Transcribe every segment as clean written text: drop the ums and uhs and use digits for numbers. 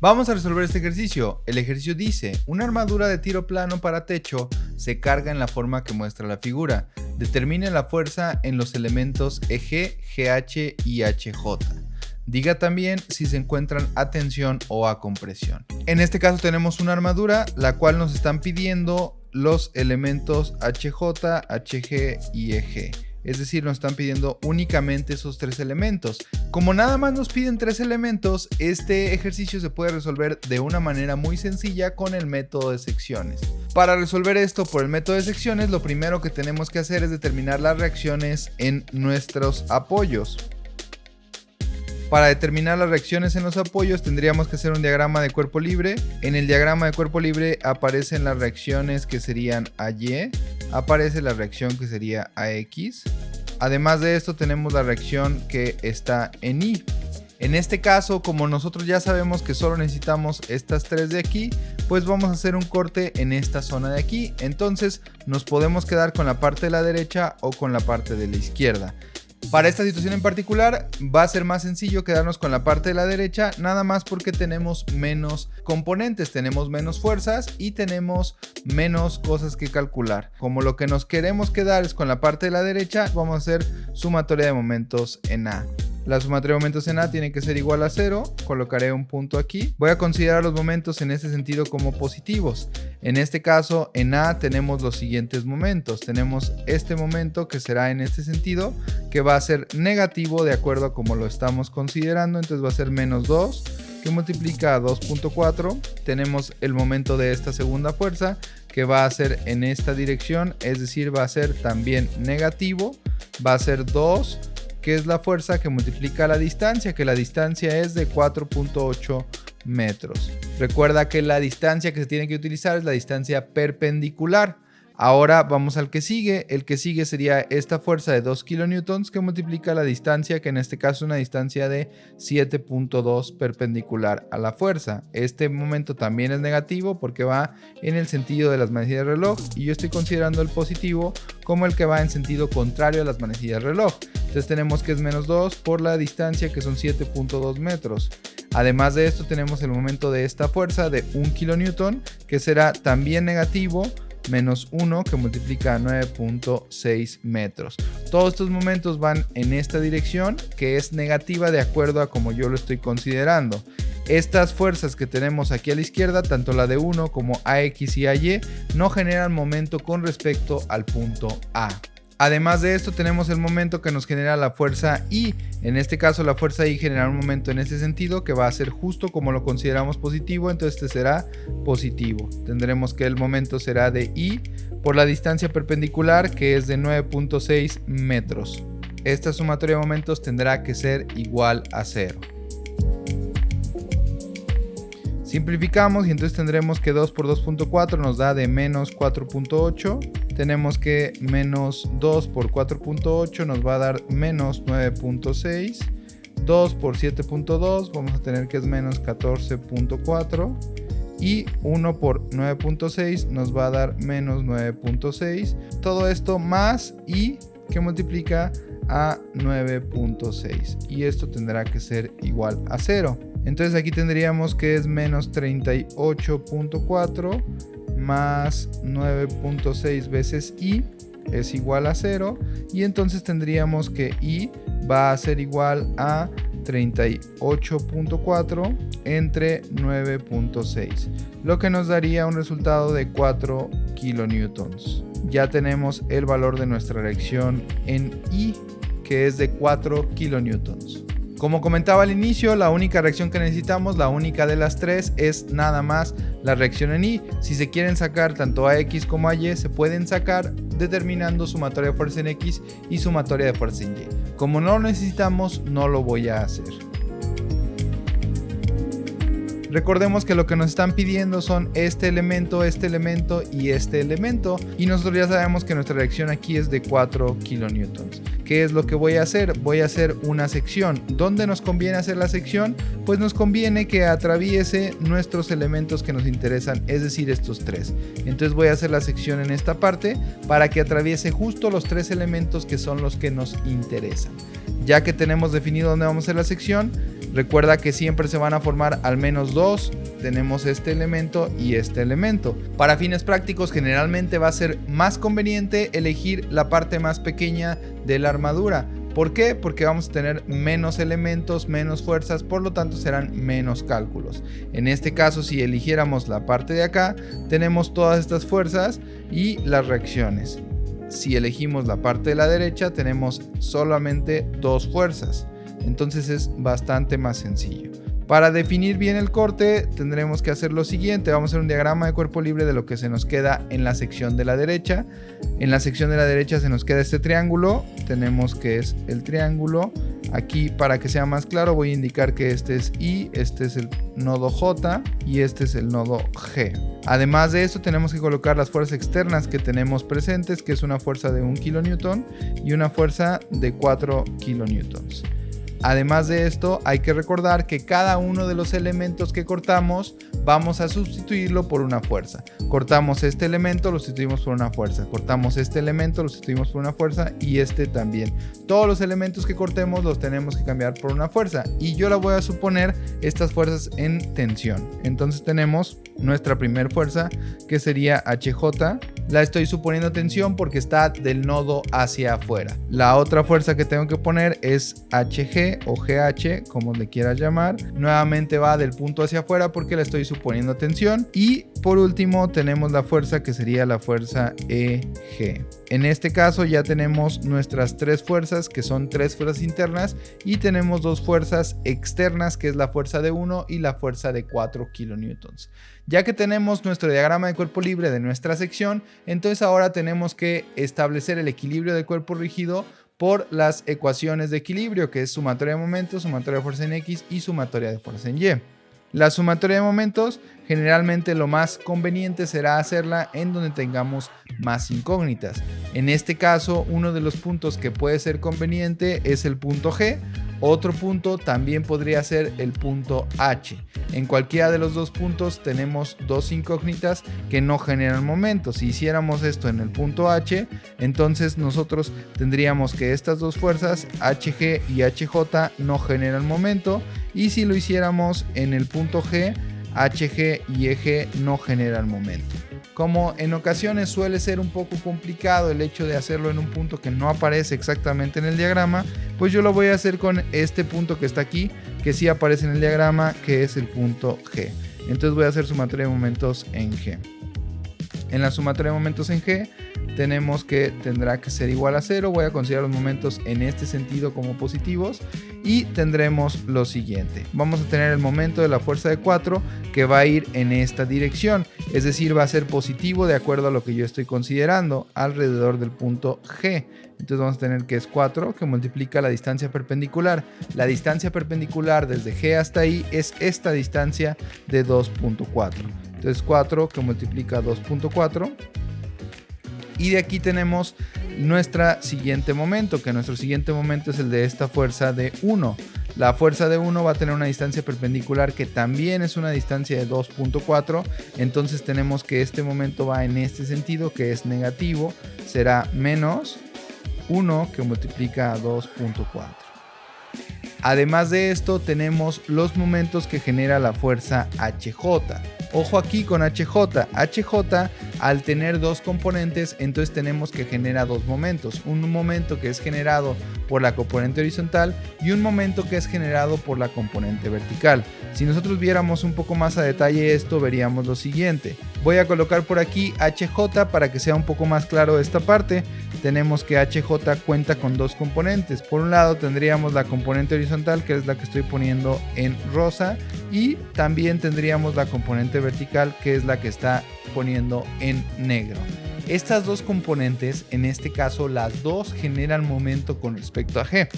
Vamos a resolver este ejercicio. El ejercicio dice, una armadura de tiro plano para techo se carga en la forma que muestra la figura. Determine la fuerza en los elementos EG, GH y HJ. Diga también si se encuentran a tensión o a compresión. En este caso tenemos una armadura, la cual nos están pidiendo los elementos HJ, HG y EG. Es decir, nos están pidiendo únicamente esos tres elementos. Como nada más nos piden tres elementos, este ejercicio se puede resolver de una manera muy sencilla con el método de secciones. Para resolver esto por el método de secciones, lo primero que tenemos que hacer es determinar las reacciones en nuestros apoyos. Para determinar las reacciones en los apoyos tendríamos que hacer un diagrama de cuerpo libre. En el diagrama de cuerpo libre aparecen las reacciones que serían AY, aparece la reacción que sería AX. Además de esto tenemos la reacción que está en Y. En este caso, como nosotros ya sabemos que solo necesitamos estas tres de aquí, pues vamos a hacer un corte en esta zona de aquí. Entonces nos podemos quedar con la parte de la derecha o con la parte de la izquierda. Para esta situación en particular va a ser más sencillo quedarnos con la parte de la derecha, nada más porque tenemos menos componentes, tenemos menos fuerzas y tenemos menos cosas que calcular. Como lo que nos queremos quedar es con la parte de la derecha, vamos a hacer sumatoria de momentos en A. La sumatoria de momentos en A tiene que ser igual a 0, colocaré un punto aquí. Voy a considerar los momentos en este sentido como positivos. En este caso, en A tenemos los siguientes momentos. Tenemos este momento que será en este sentido, que va a ser negativo de acuerdo a como lo estamos considerando. Entonces va a ser menos 2, que multiplica a 2.4. Tenemos el momento de esta segunda fuerza, que va a ser en esta dirección, es decir, va a ser también negativo. Va a ser 2, que es la fuerza que multiplica la distancia, que la distancia es de 4.8 metros. Recuerda que la distancia que se tiene que utilizar es la distancia perpendicular. Ahora vamos al que sigue. El que sigue sería esta fuerza de 2 kilonewtons que multiplica la distancia, que en este caso es una distancia de 7.2 perpendicular a la fuerza. Este momento también es negativo porque va en el sentido de las manecillas de reloj y yo estoy considerando el positivo como el que va en sentido contrario a las manecillas de reloj. Entonces tenemos que es menos 2 por la distancia, que son 7.2 metros. Además de esto tenemos el momento de esta fuerza de 1 kilonewton, que será también negativo, menos 1, que multiplica a 9.6 metros. Todos estos momentos van en esta dirección, que es negativa de acuerdo a como yo lo estoy considerando. Estas fuerzas que tenemos aquí a la izquierda, tanto la de 1 como AX y AY, no generan momento con respecto al punto A. Además de esto tenemos el momento que nos genera la fuerza I. En este caso la fuerza I genera un momento en ese sentido que va a ser justo como lo consideramos positivo, entonces este será positivo. Tendremos que el momento será de I por la distancia perpendicular, que es de 9.6 metros. Esta sumatoria de momentos tendrá que ser igual a 0. Simplificamos y entonces tendremos que 2 por 2.4 nos da de menos 4.8. Tenemos que menos 2 por 4.8 nos va a dar menos 9.6. 2 por 7.2 vamos a tener que es menos 14.4. Y 1 por 9.6 nos va a dar menos 9.6. Todo esto más I, que multiplica a 9.6. Y esto tendrá que ser igual a 0. Entonces aquí tendríamos que es menos 38.4 más 9.6 veces I es igual a 0. Y entonces tendríamos que I va a ser igual a 38.4 entre 9.6. Lo que nos daría un resultado de 4 kilonewtons. Ya tenemos el valor de nuestra reacción en I, que es de 4 kilonewtons. Como comentaba al inicio, la única reacción que necesitamos, la única de las tres, es nada más la reacción en Y. Si se quieren sacar tanto a X como a Y, se pueden sacar determinando sumatoria de fuerza en X y sumatoria de fuerza en Y. Como no lo necesitamos, no lo voy a hacer. Recordemos que lo que nos están pidiendo son este elemento y este elemento, y nosotros ya sabemos que nuestra reacción aquí es de 4 kilonewtons. ¿Qué es lo que voy a hacer? Voy a hacer una sección. ¿Dónde nos conviene hacer la sección? Pues nos conviene que atraviese nuestros elementos que nos interesan, es decir, estos tres. Entonces voy a hacer la sección en esta parte para que atraviese justo los tres elementos que son los que nos interesan. Ya que tenemos definido dónde vamos a hacer la sección, Recuerda que siempre se van a formar al menos dos. Tenemos este elemento y este elemento. Para fines prácticos, generalmente va a ser más conveniente elegir la parte más pequeña de la armadura. ¿Por qué? Porque vamos a tener menos elementos, menos fuerzas, por lo tanto serán menos cálculos. En este caso, si eligiéramos la parte de acá, tenemos todas estas fuerzas y las reacciones. Si elegimos la parte de la derecha, tenemos solamente dos fuerzas. Entonces es bastante más sencillo. Para definir bien el corte tendremos que hacer lo siguiente. Vamos a hacer un diagrama de cuerpo libre de lo que se nos queda en la sección de la derecha. En la sección de la derecha se nos queda este triángulo. Tenemos que es el triángulo. Aquí, para que sea más claro, voy a indicar que este es I, este es el nodo J y este es el nodo G. Además de esto, tenemos que colocar las fuerzas externas que tenemos presentes, que es una fuerza de 1 kN y una fuerza de 4 kN. Además de esto, hay que recordar que cada uno de los elementos que cortamos vamos a sustituirlo por una fuerza. Cortamos este elemento, lo sustituimos por una fuerza. Cortamos este elemento, lo sustituimos por una fuerza y este también. Todos los elementos que cortemos los tenemos que cambiar por una fuerza. Y yo la voy a suponer estas fuerzas en tensión. Entonces tenemos nuestra primera fuerza, que sería HJ. La estoy suponiendo tensión porque está del nodo hacia afuera. La otra fuerza que tengo que poner es HG o GH, como le quieras llamar. Nuevamente va del punto hacia afuera porque la estoy suponiendo tensión. Y por último tenemos la fuerza que sería la fuerza EG. En este caso ya tenemos nuestras tres fuerzas, que son tres fuerzas internas, y tenemos dos fuerzas externas, que es la fuerza de 1 y la fuerza de 4 kN. Ya que tenemos nuestro diagrama de cuerpo libre de nuestra sección, entonces ahora tenemos que establecer el equilibrio del cuerpo rígido por las ecuaciones de equilibrio, que es sumatoria de momentos, sumatoria de fuerza en X y sumatoria de fuerza en Y. La sumatoria de momentos, generalmente lo más conveniente será hacerla en donde tengamos más incógnitas. En este caso, uno de los puntos que puede ser conveniente es el punto G. Otro punto también podría ser el punto H. En cualquiera de los dos puntos tenemos dos incógnitas que no generan momentos. Si hiciéramos esto en el punto H, entonces nosotros tendríamos que estas dos fuerzas, HG y HJ, no generan momento. Y si lo hiciéramos en el punto G, HG y EG no generan momento. Como en ocasiones suele ser un poco complicado el hecho de hacerlo en un punto que no aparece exactamente en el diagrama, pues yo lo voy a hacer con este punto que está aquí, que sí aparece en el diagrama, que es el punto G. Entonces voy a hacer sumatoria de momentos en G. En la sumatoria de momentos en G tenemos que tendrá que ser igual a 0. Voy a considerar los momentos en este sentido como positivos y tendremos lo siguiente. Vamos a tener el momento de la fuerza de 4 que va a ir en esta dirección, es decir, va a ser positivo de acuerdo a lo que yo estoy considerando alrededor del punto G. Entonces vamos a tener que es 4 que multiplica la distancia perpendicular. La distancia perpendicular desde G hasta I es esta distancia de 2.4. Entonces 4 que multiplica 2.4. Y de aquí tenemos nuestro siguiente momento, que nuestro siguiente momento es el de esta fuerza de 1. La fuerza de 1 va a tener una distancia perpendicular que también es una distancia de 2.4. Entonces tenemos que este momento va en este sentido, que es negativo. Será menos 1 que multiplica 2.4. Además de esto tenemos los momentos que genera la fuerza HJ. Ojo aquí con HJ. HJ, al tener dos componentes, entonces tenemos que genera dos momentos. Un momento que es generado por la componente horizontal y un momento que es generado por la componente vertical. Si nosotros viéramos un poco más a detalle esto, veríamos lo siguiente. Voy a colocar por aquí HJ para que sea un poco más claro esta parte. Tenemos que HJ cuenta con dos componentes. Por un lado tendríamos la componente horizontal, que es la que estoy poniendo en rosa, y también tendríamos la componente vertical, que es la que está poniendo en negro. Estas dos componentes, en este caso las dos generan momento con respecto a G,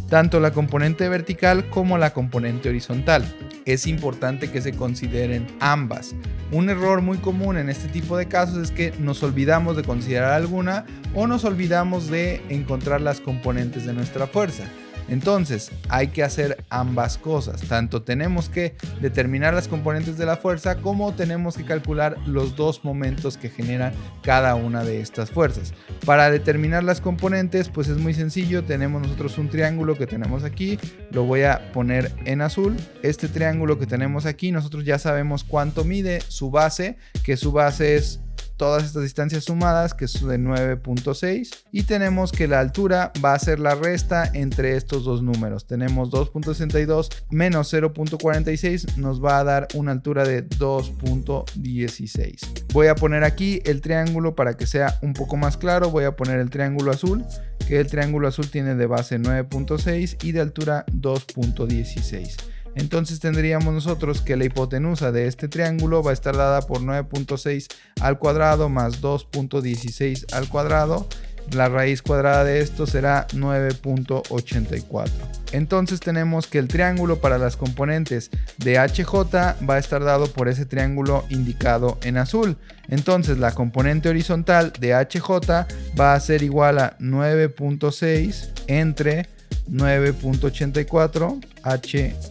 tanto la componente vertical como la componente horizontal. Es importante que se consideren ambas. Un error muy común en este tipo de casos es que nos olvidamos de considerar alguna o nos olvidamos de encontrar las componentes de nuestra fuerza. Entonces hay que hacer ambas cosas. Tanto tenemos que determinar las componentes de la fuerza como tenemos que calcular los dos momentos que generan cada una de estas fuerzas. Para determinar las componentes pues es muy sencillo. Tenemos nosotros un triángulo que tenemos aquí. Lo voy a poner en azul. Este triángulo que tenemos aquí nosotros ya sabemos cuánto mide su base, que su base es todas estas distancias sumadas, que es de 9.6, y tenemos que la altura va a ser la resta entre estos dos números. Tenemos 2.62 menos 0.46 nos va a dar una altura de 2.16. Voy a poner aquí el triángulo para que sea un poco más claro. Voy a poner el triángulo azul, que el triángulo azul tiene de base 9.6 y de altura 2.16. Entonces tendríamos nosotros que la hipotenusa de este triángulo va a estar dada por 9.6 al cuadrado más 2.16 al cuadrado. La raíz cuadrada de esto será 9.84. Entonces tenemos que el triángulo para las componentes de HJ va a estar dado por ese triángulo indicado en azul. Entonces la componente horizontal de HJ va a ser igual a 9.6 entre 9.84 HJ.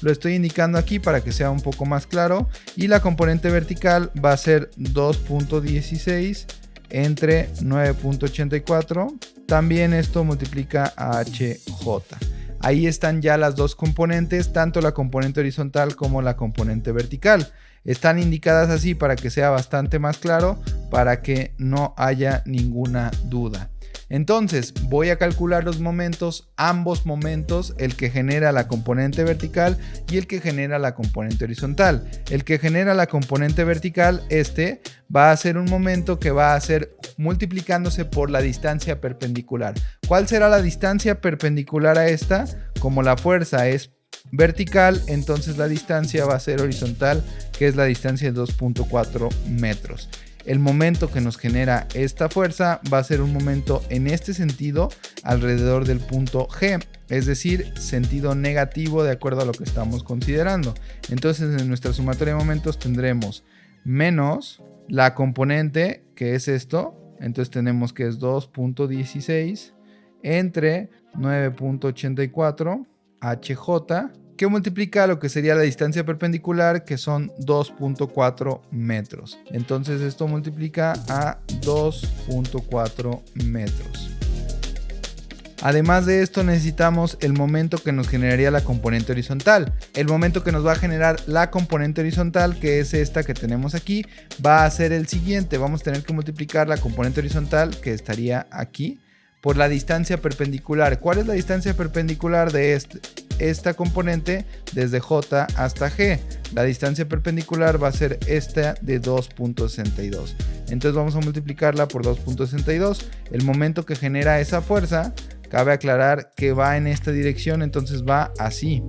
Lo estoy indicando aquí para que sea un poco más claro. Y la componente vertical va a ser 2.16 entre 9.84. También esto multiplica a HJ. Ahí están ya las dos componentes, tanto la componente horizontal como la componente vertical. Están indicadas así para que sea bastante más claro, para que no haya ninguna duda. Entonces voy a calcular los momentos, ambos momentos, el que genera la componente vertical y el que genera la componente horizontal. El que genera la componente vertical, va a ser un momento que va a ser multiplicándose por la distancia perpendicular. ¿Cuál será la distancia perpendicular a esta? Como la fuerza es vertical, entonces la distancia va a ser horizontal, que es la distancia de 2.4 metros. El momento que nos genera esta fuerza va a ser un momento en este sentido alrededor del punto G, es decir, sentido negativo de acuerdo a lo que estamos considerando. Entonces en nuestra sumatoria de momentos tendremos menos la componente, que es esto, entonces tenemos que es 2.16 entre 9.84 HJ, que multiplica lo que sería la distancia perpendicular, que son 2.4 metros. Entonces esto multiplica a 2.4 metros. Además de esto necesitamos el momento que nos generaría la componente horizontal. El momento que nos va a generar la componente horizontal, que es esta que tenemos aquí, va a ser el siguiente. Vamos a tener que multiplicar la componente horizontal, que estaría aquí, por la distancia perpendicular. ¿Cuál es la distancia perpendicular de esta componente desde J hasta G? La distancia perpendicular va a ser esta de 2.62. Entonces vamos a multiplicarla por 2.62. El momento que genera esa fuerza, cabe aclarar que va en esta dirección, entonces va así.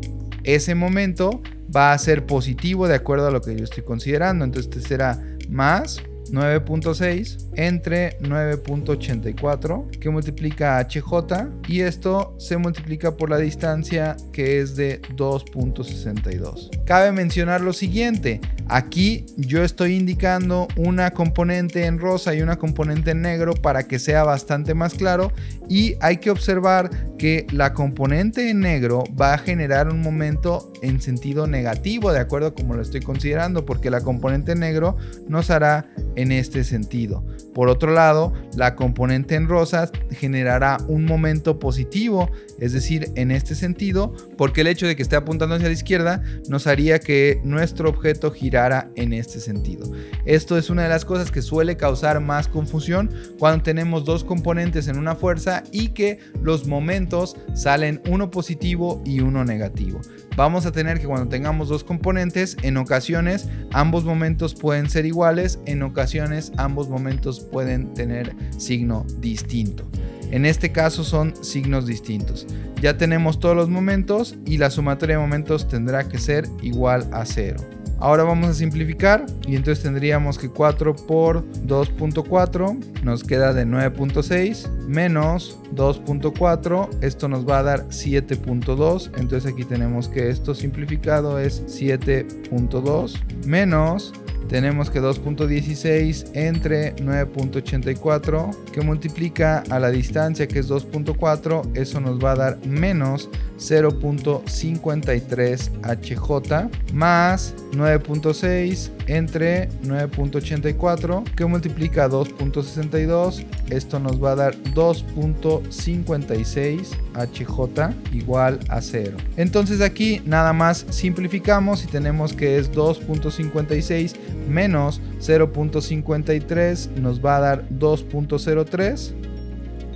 Ese momento va a ser positivo de acuerdo a lo que yo estoy considerando. Entonces este será más 9.6 entre 9.84, que multiplica a HJ, y esto se multiplica por la distancia, que es de 2.62. Cabe mencionar lo siguiente: aquí yo estoy indicando una componente en rosa y una componente en negro para que sea bastante más claro, y hay que observar que la componente en negro va a generar un momento en sentido negativo de acuerdo a como lo estoy considerando, porque la componente en negro nos hará en este sentido. Por otro lado, la componente en rosa generará un momento positivo, es decir, en este sentido, porque el hecho de que esté apuntando hacia la izquierda nos haría que nuestro objeto girara en este sentido. Esto es una de las cosas que suele causar más confusión cuando tenemos dos componentes en una fuerza y que los momentos salen uno positivo y uno negativo. Vamos a tener que, cuando tengamos dos componentes, en ocasiones ambos momentos pueden ser iguales, en ocasiones ambos momentos pueden tener signo distinto. En este caso son signos distintos. Ya tenemos todos los momentos y la sumatoria de momentos tendrá que ser igual a 0. Ahora vamos a simplificar y entonces tendríamos que 4 por 2.4 nos queda de 9.6 menos 2.4, esto nos va a dar 7.2, entonces aquí tenemos que esto simplificado es 7.2 menos tenemos que 2.16 entre 9.84 que multiplica a la distancia que es 2.4, eso nos va a dar menos 0.53 HJ más 9.6 entre 9.84 que multiplica a 2.62, esto nos va a dar 2.56 HJ igual a 0. Entonces aquí nada más simplificamos y tenemos que es 2.56 menos 0.53 nos va a dar 2.03.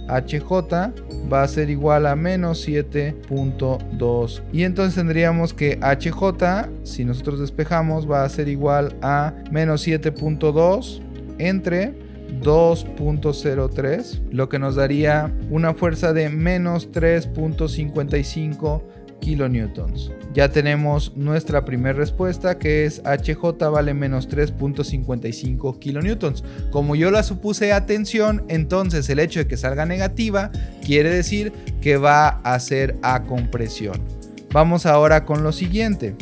HJ va a ser igual a menos 7.2 y entonces tendríamos que HJ, si nosotros despejamos, va a ser igual a menos 7.2 entre 2.03, lo que nos daría una fuerza de menos 3.55 kilonewtons. Ya tenemos nuestra primera respuesta, que es HJ vale menos 3.55 kilonewtons. Como yo la supuse a tensión, entonces el hecho de que salga negativa quiere decir que va a ser a compresión. Vamos ahora con lo siguiente.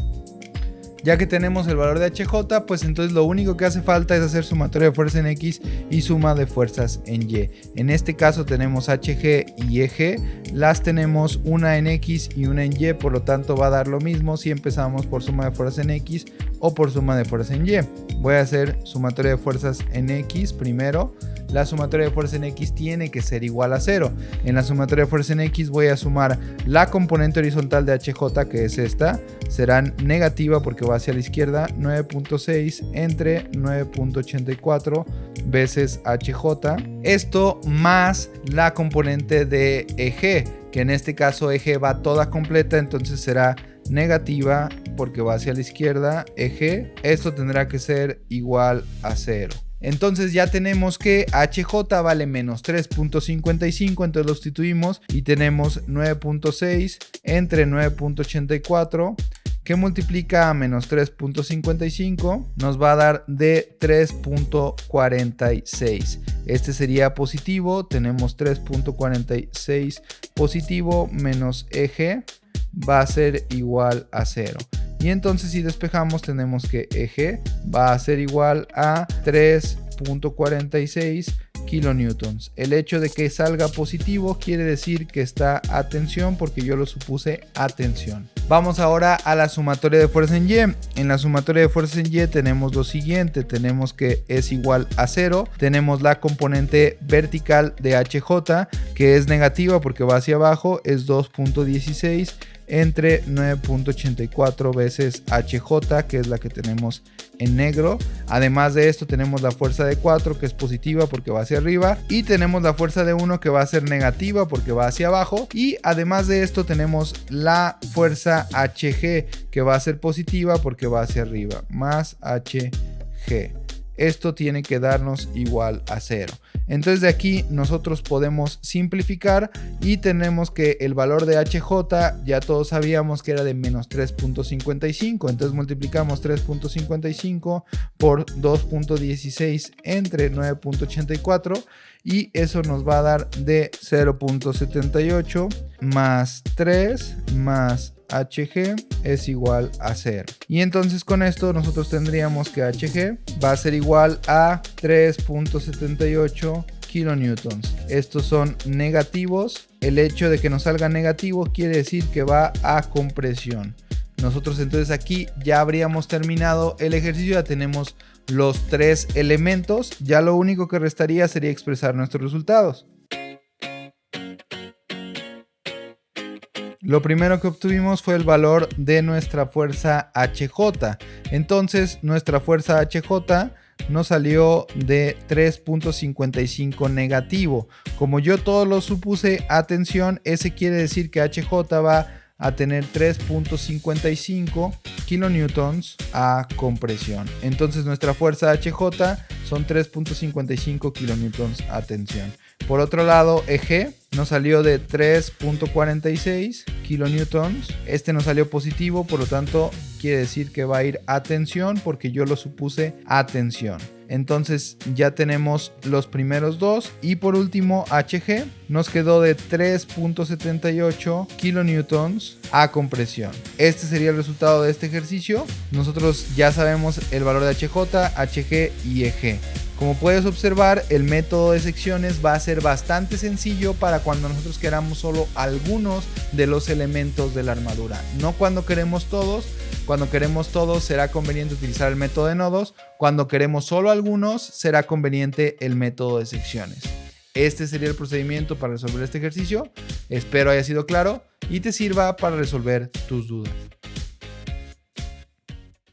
Ya que tenemos el valor de HJ, pues entonces lo único que hace falta es hacer sumatoria de fuerzas en X y suma de fuerzas en Y. En este caso tenemos HG y EG, las tenemos una en X y una en Y, por lo tanto va a dar lo mismo si empezamos por suma de fuerzas en X o por suma de fuerzas en Y. Voy a hacer sumatoria de fuerzas en X primero. La sumatoria de fuerza en X tiene que ser igual a 0. En la sumatoria de fuerza en X voy a sumar la componente horizontal de HJ, que es esta. Será negativa porque va hacia la izquierda, 9.6 entre 9.84 veces HJ. Esto más la componente de EG, que en este caso EG va toda completa, entonces será negativa porque va hacia la izquierda, EG. Esto tendrá que ser igual a 0. Entonces ya tenemos que HJ vale menos 3.55, entonces lo sustituimos y tenemos 9.6 entre 9.84 que multiplica a menos 3.55 nos va a dar de 3.46. Este sería positivo, tenemos 3.46 positivo menos EG va a ser igual a 0. Y entonces si despejamos tenemos que EG va a ser igual a 3.46 kilonewtons. El hecho de que salga positivo quiere decir que está a tensión porque yo lo supuse a tensión. Vamos ahora a la sumatoria de fuerza en Y. En la sumatoria de fuerza en Y tenemos lo siguiente. Tenemos que es igual a 0. Tenemos la componente vertical de HJ que es negativa porque va hacia abajo. Es 2.16 entre 9.84 veces HJ, que es la que tenemos en negro. Además de esto tenemos la fuerza de 4 que es positiva porque va hacia arriba y tenemos la fuerza de 1 que va a ser negativa porque va hacia abajo, y además de esto tenemos la fuerza HG que va a ser positiva porque va hacia arriba, más HG. Esto tiene que darnos igual a 0. Entonces de aquí nosotros podemos simplificar y tenemos que el valor de HJ ya todos sabíamos que era de menos 3.55. Entonces multiplicamos 3.55 por 2.16 entre 9.84 y eso nos va a dar de 0.78 más 3 más HG es igual a 0. Y entonces con esto nosotros tendríamos que HG va a ser igual a 3.78 kilonewtons. Estos son negativos. El hecho de que nos salga negativo quiere decir que va a compresión. Nosotros entonces aquí ya habríamos terminado el ejercicio. Ya tenemos los tres elementos. Ya lo único que restaría sería expresar nuestros resultados. Lo primero que obtuvimos fue el valor de nuestra fuerza HJ. Entonces nuestra fuerza HJ nos salió de 3.55 negativo. Como yo todo lo supuse a tensión, ese quiere decir que HJ va a tener 3.55 kilonewtons a compresión. Entonces nuestra fuerza HJ son 3.55 kilonewtons a tensión. Por otro lado, EG nos salió de 3.46 kilonewtons. Este nos salió positivo, por lo tanto quiere decir que va a ir a tensión porque yo lo supuse a tensión. Entonces ya tenemos los primeros dos. Y por último HG nos quedó de 3.78 kilonewtons a compresión. Este sería el resultado de este ejercicio. Nosotros ya sabemos el valor de HJ, HG y EG. Como puedes observar, el método de secciones va a ser bastante sencillo para cuando nosotros queramos solo algunos de los elementos de la armadura. No cuando queremos todos. Cuando queremos todos será conveniente utilizar el método de nodos. Cuando queremos solo algunos será conveniente el método de secciones. Este sería el procedimiento para resolver este ejercicio. Espero haya sido claro y te sirva para resolver tus dudas.